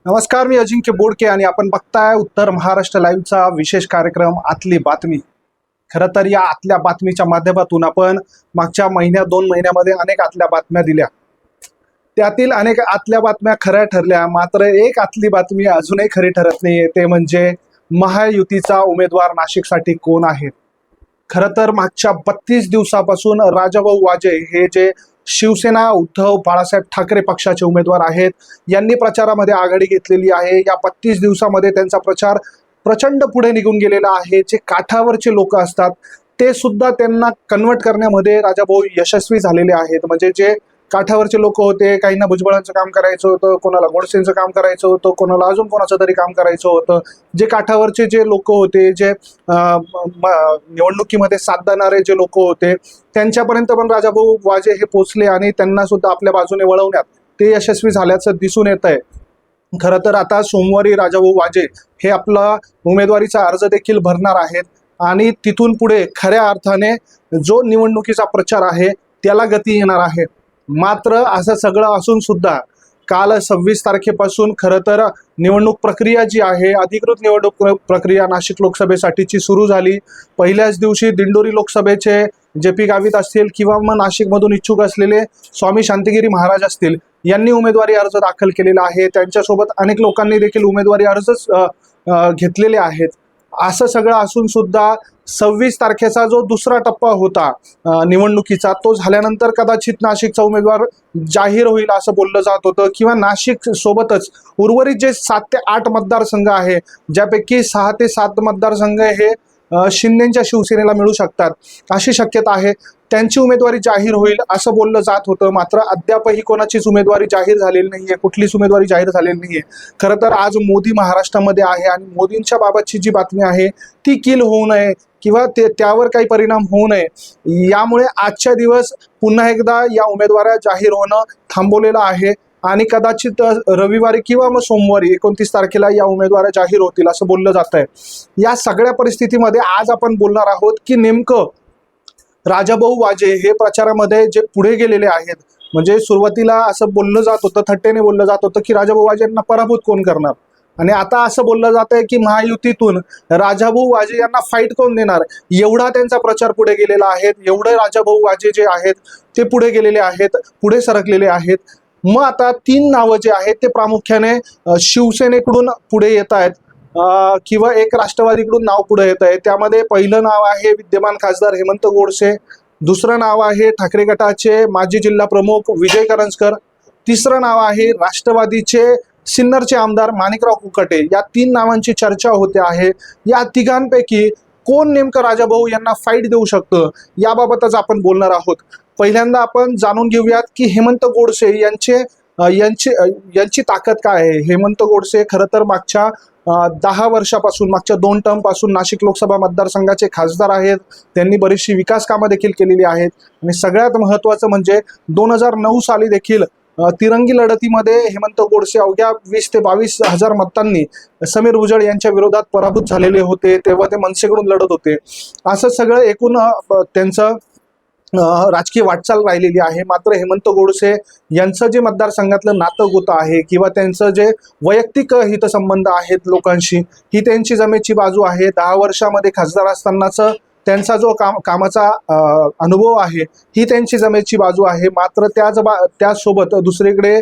नमस्कार, मी अजिंक्य बोडके आणि आपण बघताय उत्तर महाराष्ट्र लाईव्हचा विशेष कार्यक्रम आतली बातमी. खरं तर या आतल्या बातमीच्या माध्यमातून आपण मागच्या महिन्यात 2 महिन्यामध्ये अनेक आतल्या बातम्या दिल्या. त्यातील अनेक आतल्या बातम्या खऱ्या ठरल्या, मात्र एक आतली बातमी अजूनही खरी ठरत नाहीये, ते म्हणजे महायुतीचा उमेदवार नाशिकसाठी कोण आहे. खरं तर मागच्या 32 दिवसापासून राजाभाऊ वाजे हे जे शिवसेना उद्धव बाळासाहेब ठाकरे पक्षाचे उमेदवार आहेत, यांनी प्रचारामध्ये आघाडी घेतलेली आहे. या 32 दिवसामध्ये त्यांचा प्रचार प्रचंड पुढे निघून गेलेला आहे. जे काठावरचे लोक असतात ते सुद्धा त्यांना कन्वर्ट करण्यामध्ये राजाभाऊ यशस्वी झालेले आहेत. म्हणजे जे काठावरचे लोक होते, काहींना भुजबळांचं काम करायचं होतं, कोणाला गोडसेंचं काम करायचं होतं, कोणाला अजून कोणाचं तरी काम करायचं होतं. जे काठावरचे जे लोक होते, जे निवडणुकीमध्ये साथ देणारे जे लोक होते, त्यांच्यापर्यंत पण राजाभाऊ वाजे हे पोहोचले आणि त्यांना सुद्धा आपल्या बाजूने वळवण्यात ते यशस्वी झाल्याचं दिसून येत आहे. खरं तर आता सोमवारी राजाभाऊ वाजे हे आपला उमेदवारीचा अर्ज देखील भरणार आहेत आणि तिथून पुढे खऱ्या अर्थाने जो निवडणुकीचा प्रचार आहे त्याला गती येणार आहे. मात्र असं सगळं असून सुद्धा काल 26 तारखेपासून खरं तर निवडणूक प्रक्रिया जी आहे, अधिकृत निवडणूक प्रक्रिया नाशिक लोकसभेसाठीची सुरू झाली. पहिल्याच दिवशी दिंडोरी लोकसभेचे जे पी गावित असतील किंवा मग नाशिकमधून इच्छुक असलेले स्वामी शांतिगिरी महाराज असतील, यांनी उमेदवारी अर्ज दाखल केलेला आहे. त्यांच्यासोबत अनेक लोकांनी देखील उमेदवारी अर्ज घेतलेले आहेत. असं सगळं असून सुद्धा 26 तारखेचा जो दुसरा टप्पा होता निवडणुकीचा, तो झाल्यानंतर कदाचित नाशिकचा उमेदवार जाहीर होईल असं बोललं जात होतं. किंवा नाशिक सोबतच उर्वरित जे 7 ते 8 मतदारसंघ आहे, ज्यापैकी 6 ते 7 मतदारसंघ हे शिंदेच्या शिवसेनेला मिळू शकतात अशी शक्यता आहे. त्यांची उमेदवारी जाहीर होईल असं बोललं जात होतं. मात्र अद्यापही कोणाचीच उमेदवारी जाहीर झालेली नाहीये, कुठलीच उमेदवारी जाहीर झालेली नाहीये. खरं तर आज मोदी महाराष्ट्रामध्ये आहे आणि मोदींच्या बाबतची जी बातमी आहे ती कील होऊ नये किंवा त्यावर काही परिणाम होऊ नये, यामुळे आजच्या दिवस पुन्हा एकदा या उमेदवारा जाहीर होणं थांबवलेलं आहे आणि कदाचित रविवारी किंवा मग सोमवारी 29 तारखेला या उमेदवारा जाहीर होतील असं बोललं जात आहे. या सगळ्या परिस्थितीमध्ये आज आपण बोलणार आहोत की नेमकं राजाभाऊ वाजे हे प्रचारामध्ये जे पुढे गेलेले आहेत. म्हणजे सुरुवातीला असं बोललं जात होतं, थट्टेने बोललं जात होतं की राजाभाऊ वाजेंना पराभूत कोण करणार, आणि आता असं बोललं जात आहे की महायुतीतून राजाभाऊ वाजे यांना फाईट कोण देणार. एवढा त्यांचा प्रचार पुढे गेलेला आहे, एवढे राजाभाऊ वाजे जे आहेत ते पुढे गेलेले आहेत, पुढे सरकलेले आहेत. मग आता 3 नावं जे आहेत ते प्रामुख्याने शिवसेनेकडून पुढे येत आहेत किंवा एक राष्ट्रवादीकडून नाव पुढे येत आहे. त्यामध्ये पहिलं नाव आहे विद्यमान खासदार हेमंत गोडसे, दुसरं नाव आहे ठाकरे गटाचे माजी जिल्हा प्रमुख विजय करंजकर, तिसरं नाव आहे राष्ट्रवादीचे सिन्नरचे आमदार माणिकराव कुकटे. या 3 नावांची चर्चा होते आहे. या तिघांपैकी कोण नेमकं राजाभाऊ यांना फाईट देऊ शकतं याबाबतच आपण बोलणार आहोत. पहिल्यांदा आपण जाणून घेऊयात की हेमंत गोडसे यांची ताकद काय आहे. हेमंत गोडसे खरं तर मागच्या 10 वर्षापासून, मागच्या 2 टर्म पासून नाशिक लोकसभा मतदारसंघाचे खासदार आहेत. त्यांनी बरीचशी विकास कामं देखील केलेली आहेत आणि सगळ्यात महत्त्वाचं म्हणजे 2009 साली देखील तिरंगी लढतीमध्ये हेमंत गोडसे अवघ्या 20 ते 22 हजार मतांनी समीर भुजबळ यांच्या विरोधात पराभूत झालेले होते. तेव्हा ते मनसेकडून लढत होते. असं सगळं एकूण त्यांचं राजकीय वाटचाल राहिलेली आहे. मात्र हेमंत गोडसे यांचं जे मतदारसंघातलं नातं गोतं आहे किंवा त्यांचं जे वैयक्तिक हितसंबंध आहेत लोकांशी, ही त्यांची जमेची बाजू आहे. 10 वर्षामध्ये खासदार असतानाचं त्यांचा जो कामाचा अनुभव आहे, ही त्यांची जमेची बाजू आहे. मात्र त्याचसोबत दुसरीकडे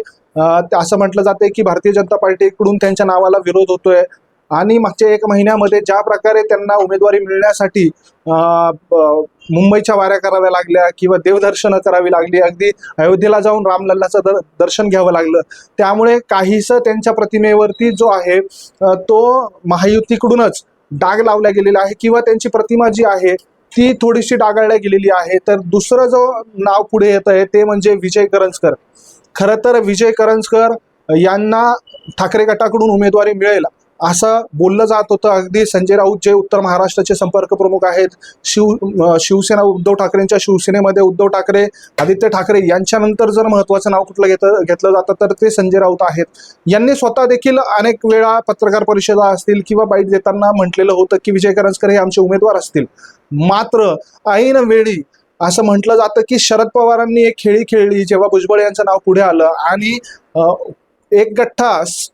असं म्हटलं जाते की भारतीय जनता पार्टीकडून त्यांच्या नावाला विरोध होतोय आणि मागच्या 1 महिन्यामध्ये ज्या प्रकारे त्यांना उमेदवारी मिळण्यासाठी मुंबईच्या वाऱ्या कराव्या लागल्या किंवा देवदर्शनं करावी लागली, अगदी अयोध्येला जाऊन रामलल्लाचं दर्शन घ्यावं लागलं, त्यामुळे काहीसं त्यांच्या प्रतिमेवरती जो आहे तो महायुतीकडूनच डाग लावला गेलेला आहे किंवा त्यांची प्रतिमा जी आहे ती थोडीशी डागाळल्या गेलेली आहे. तर दुसरं जो नाव पुढे येत आहे ते म्हणजे विजय करंजकर. खरं तर विजय करंजकर यांना ठाकरे गटाकडून उमेदवारी मिळेल असं बोललं जात होतं. अगदी संजय राऊत जे उत्तर महाराष्ट्राचे संपर्क प्रमुख आहेत, शिवसेना उद्धव ठाकरेंच्या शिवसेनेमध्ये उद्धव ठाकरे, आदित्य ठाकरे यांच्यानंतर जर महत्त्वाचं नाव कुठलं घेतलं जातं तर ते संजय राऊत आहेत. यांनी स्वतः देखील अनेक वेळा पत्रकार परिषदा असतील किंवा बाईट देताना म्हटलेलं होतं की विजय करंजकर हे आमचे उमेदवार असतील. मात्र ऐन वेळी असं म्हटलं जातं की शरद पवारांनी एक खेळी खेळली जेव्हा भुजबळ यांचं नाव पुढे आलं आणि एक गठ्ठा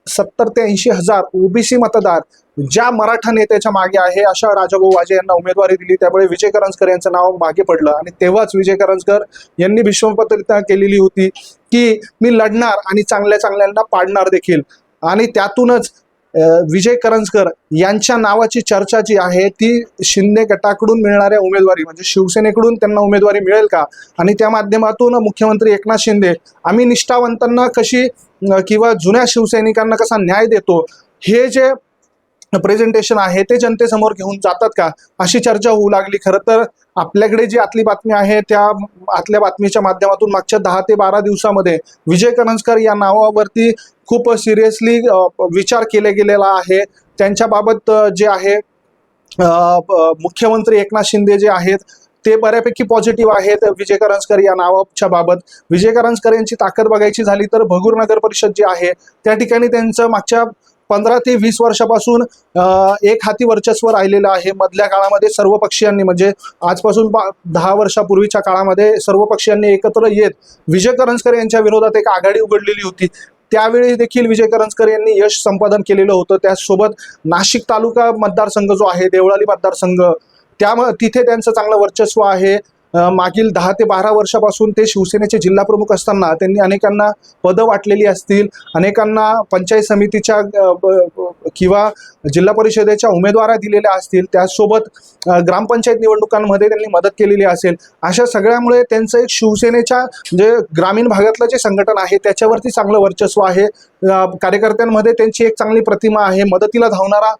70 ते 80 हजार ओबीसी मतदार ज्या मराठा नेत्याच्या मागे आहे अशा राजाभाऊ वाजे यांना उमेदवारी दिली। त्यामुळे विजय करंजकर यांचं नाव मागे पडलं आणि तेव्हाच विजय करंजकर यांनी भीष्मपत्रिका केलेली होती की मी लढणार आणि चांगल्या चांगल्यांना पाडणार देखील। आणि त्यातूनच विजय करंजकर यांच्या नावाची चर्चा जी आहे ती शिंदे गटाकडून मिळणाऱ्या उमेदवारी म्हणजे शिवसेनेकडून त्यांना उमेदवारी मिळेल का आणि त्या माध्यमातून मुख्यमंत्री एकनाथ शिंदे आम्ही निष्ठावंतांना कशी किंवा जुन्या शिवसैनिकांना कसा न्याय देतो हे जे प्रेझेंटेशन आहे ते जनतेसमोर घेऊन जातात का अशी चर्चा होऊ लागली। खरं तर आपल्याकडे जी आतली बातमी आहे त्या आतल्या बातमीच्या माध्यमातून मागच्या 10 ते 12 दिवसामध्ये विजय करंजकर या नावावरती खूप सिरियसली विचार केला गेलेला आहे। त्यांच्याबाबत जे आहे मुख्यमंत्री एकनाथ शिंदे जे आहेत ते बऱ्यापैकी पॉझिटिव्ह आहेत विजय करंजकर या नावाच्या बाबत। विजय करंजकर यांची ताकद बघायची झाली तर भगूर नगर परिषद जी आहे त्या ठिकाणी त्यांचं मागच्या 15 ते 20 वर्षापासून एक हाती वर्चस्व राहिलेलं आहे। मधल्या काळामध्ये सर्व पक्षीयांनी म्हणजे आजपासून 10 वर्षापूर्वीच्या काळामध्ये सर्व पक्षीयांनी एकत्र येत विजय करंजकर यांच्या विरोधात एक आघाडी उघडलेली होती। त्यावेळी देखील विजय करंजकर यांनी यश संपादन केलेलं होतं। त्याचसोबत नाशिक तालुका मतदारसंघ जो आहे देवळाली मतदारसंघ तिथे त्यांचं चांगलं वर्चस्व आहे। मागील 10 ते 12 वर्षापासून ते शिवसेनेचे जिल्हा प्रमुख असताना त्यांनी अनेकांना पदं वाटलेली असतील, अनेकांना पंचायत समितीच्या किंवा जिल्हा परिषदेच्या उमेदवाऱ्या दिलेल्या असतील, त्याचसोबत ग्रामपंचायत निवडणुकांमध्ये त्यांनी मदत केलेली असेल। अशा सगळ्यामुळे त्यांचं एक शिवसेनेच्या जे ग्रामीण भागातलं जे संघटन आहे त्याच्यावरती चांगलं वर्चस्व आहे। कार्यकर्त्यांमध्ये त्यांची एक चांगली प्रतिमा आहे। मदतीला धावणारा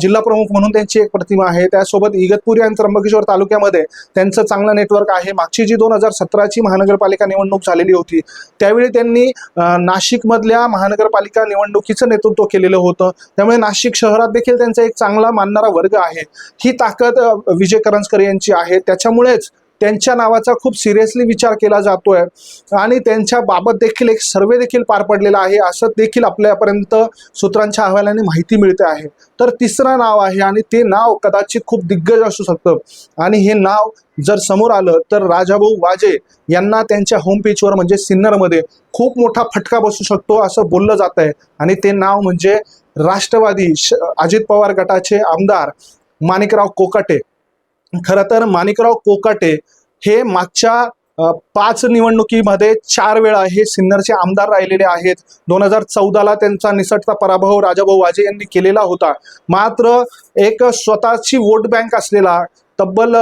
जिल्हा प्रमुख म्हणून त्यांची एक प्रतिमा आहे। त्यासोबत इगतपुरी आणि त्र्यंबकेश्वर तालुक्यामध्ये त्यांचं चांगलं नेटवर्क आहे। मागची जी 2017ची महानगरपालिका निवडणूक झालेली होती त्यावेळी त्यांनी नाशिकमधल्या महानगरपालिका निवडणुकीचं नेतृत्व केलेलं होतं। त्यामुळे नाशिक शहरात देखील त्यांचा एक चांगला मानणारा वर्ग आहे। ही ताकद विजय करंजकर यांची आहे। त्याच्यामुळेच त्यांच्या नावाचा खूप सिरियसली विचार केला जातोय आणि त्यांच्या बाबत देखील एक सर्वे देखील पार पडलेला आहे असं देखील आपल्यापर्यंत सूत्रांच्या अहवालाने माहिती मिळते आहे। तर तिसरं नाव आहे आणि ते नाव कदाचित खूप दिग्गज असू शकतं आणि हे नाव जर समोर आलं तर राजाभाऊ वाजे यांना त्यांच्या होम पेजवर म्हणजे सिन्नरमध्ये खूप मोठा फटका बसू शकतो असं बोललं जात आहे। आणि ते नाव म्हणजे राष्ट्रवादी अजित पवार गटाचे आमदार माणिकराव कोकाटे। खरं तर माणिकराव कोकाटे हे मागच्या 5 निवडणुकीमध्ये 4 वेळा हे सिन्नरचे आमदार राहिलेले आहेत। 2014ला त्यांचा निसटता पराभव राजाभाऊ वाजे यांनी केलेला होता। मात्र एक स्वतःची वोट बँक असलेला तब्बल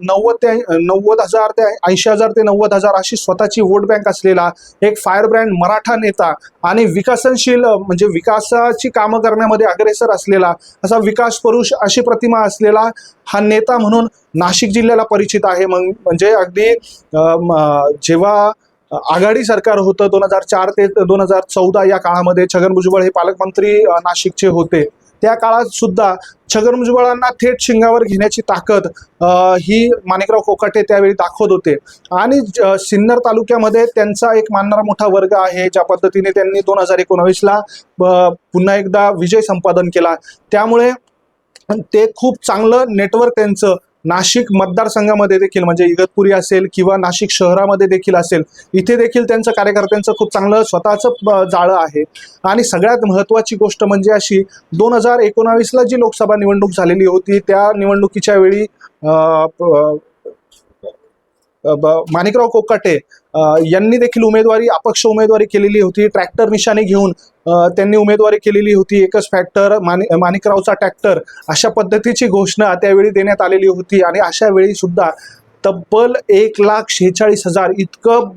90,000 ते 80,000 ते 90,000 अशी स्वतःची वोट बँक असलेला एक फायर ब्रँड मराठा नेता आणि विकसनशील म्हणजे विकासाची कामं करण्यामध्ये अग्रेसर असलेला असा विकास पुरुष अशी प्रतिमा असलेला हा नेता म्हणून नाशिक जिल्ह्याला परिचित आहे। म्हणजे अगदी जेव्हा आघाडी सरकार होतं 2004 ते 2014 या काळामध्ये छगन भुजबळ हे पालकमंत्री नाशिकचे होते त्या काळात सुद्धा छगन भुजबळांना थेट शिंगावर घेण्याची ताकद ही माणिकराव कोकाटे त्यावेळी दाखवत होते। आणि सिन्नर तालुक्यामध्ये त्यांचा एक मानणारा मोठा वर्ग आहे। ज्या पद्धतीने त्यांनी 2019ला पुन्हा एकदा विजय संपादन केला त्यामुळे ते खूप चांगलं नेटवर्क त्यांचं नाशिक मतदारसंघामध्ये देखील म्हणजे इगतपुरी असेल किंवा नाशिक शहरामध्ये देखील असेल इथे देखील त्यांचं कार्यकर्त्यांचं खूप चांगलं स्वतःचं जाळं आहे। आणि सगळ्यात महत्त्वाची गोष्ट म्हणजे अशी 2019ला जी लोकसभा निवडणूक झालेली होती त्या निवडणुकीच्या वेळी माणिकराव कोकाटे यांनी देखील अपक्ष उमेदवारी केलेली होती। ट्रॅक्टर निशाणी घेऊन त्यांनी उमेदवारी केलेली होती। एकच फॅक्टर माणिकरावचा ट्रॅक्टर अशा पद्धतीची घोषणा त्यावेळी देण्यात आलेली होती। आणि अशा वेळी सुद्धा तब्बल 1,46,000 इतकं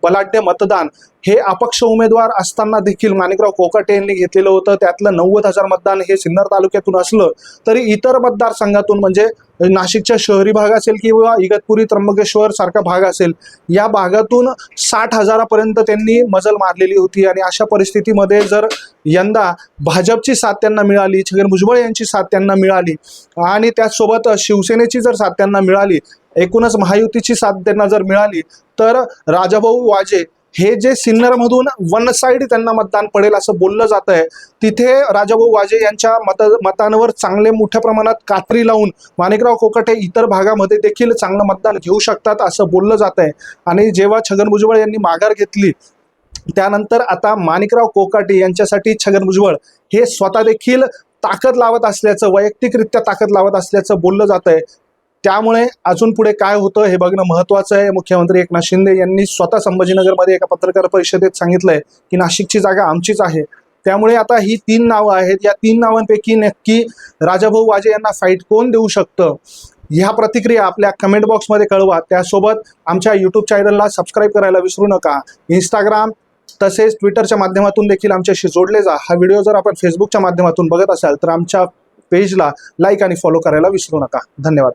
बलाढ्य मतदान हे अपक्ष उमेदवार असताना देखील माणिकराव कोकाटे यांनी घेतलेलं होतं। त्यातलं 90,000 मतदान हे सिन्नर तालुक्यातून असलं तरी इतर मतदारसंघातून म्हणजे नाशिकच्या शहरी भाग असेल किंवा इगतपुरी त्र्यंबकेश्वर सारखा भाग असेल या भागातून 60,000पर्यंत त्यांनी मजल मारलेली होती। आणि अशा परिस्थितीमध्ये जर यंदा भाजपची साथ त्यांना मिळाली, छगन भुजबळ यांची साथ त्यांना मिळाली आणि त्याचसोबत शिवसेनेची जर साथ त्यांना मिळाली, एकूणच महायुतीची साथ त्यांना जर मिळाली तर राजाभाऊ वाजे हे जे सिन्नरमधून वन साइड त्यांना मतदान पडेल असं बोललं जात आहे तिथे राजाभाऊ वाजे यांच्या मतांवर चांगले मोठ्या प्रमाणात कात्री लावून माणिकराव कोकाटे इतर भागामध्ये देखील चांगलं मतदान घेऊ शकतात असं बोललं जात आहे। आणि जेव्हा छगन भुजबळ यांनी माघार घेतली त्यानंतर आता माणिकराव कोकाटे यांच्यासाठी छगन भुजबळ हे स्वतः देखील ताकद लावत असल्याचं, वैयक्तिकरित्या ताकद लावत असल्याचं बोललं जात आहे. त्यामुळे अजून पुढे काय होतं हे बघणं महत्त्वाचं आहे. मुख्यमंत्री एकनाथ शिंदे यांनी स्वतः संभाजीनगरमध्ये एका पत्रकार परिषदेत सांगितलंय की नाशिकची जागा आमचीच आहे. त्यामुळे आता ही 3 नावं आहेत. या 3 नावांपैकी नक्की राजाभाऊ वाजे यांना फाईट कोण देऊ शकतं, ह्या प्रतिक्रिया आपल्या कमेंट बॉक्समध्ये कळवा. त्यासोबत आमच्या यूट्यूब चॅनलला सबस्क्राईब करायला विसरू नका. इंस्टाग्राम तसेच ट्विटरच्या माध्यमातून देखील आमच्याशी जोडले जा. हा व्हिडिओ जर आपण फेसबुकच्या माध्यमातून बघत असाल तर आमच्या पेजला लाईक आणि फॉलो करायला विसरू नका. धन्यवाद.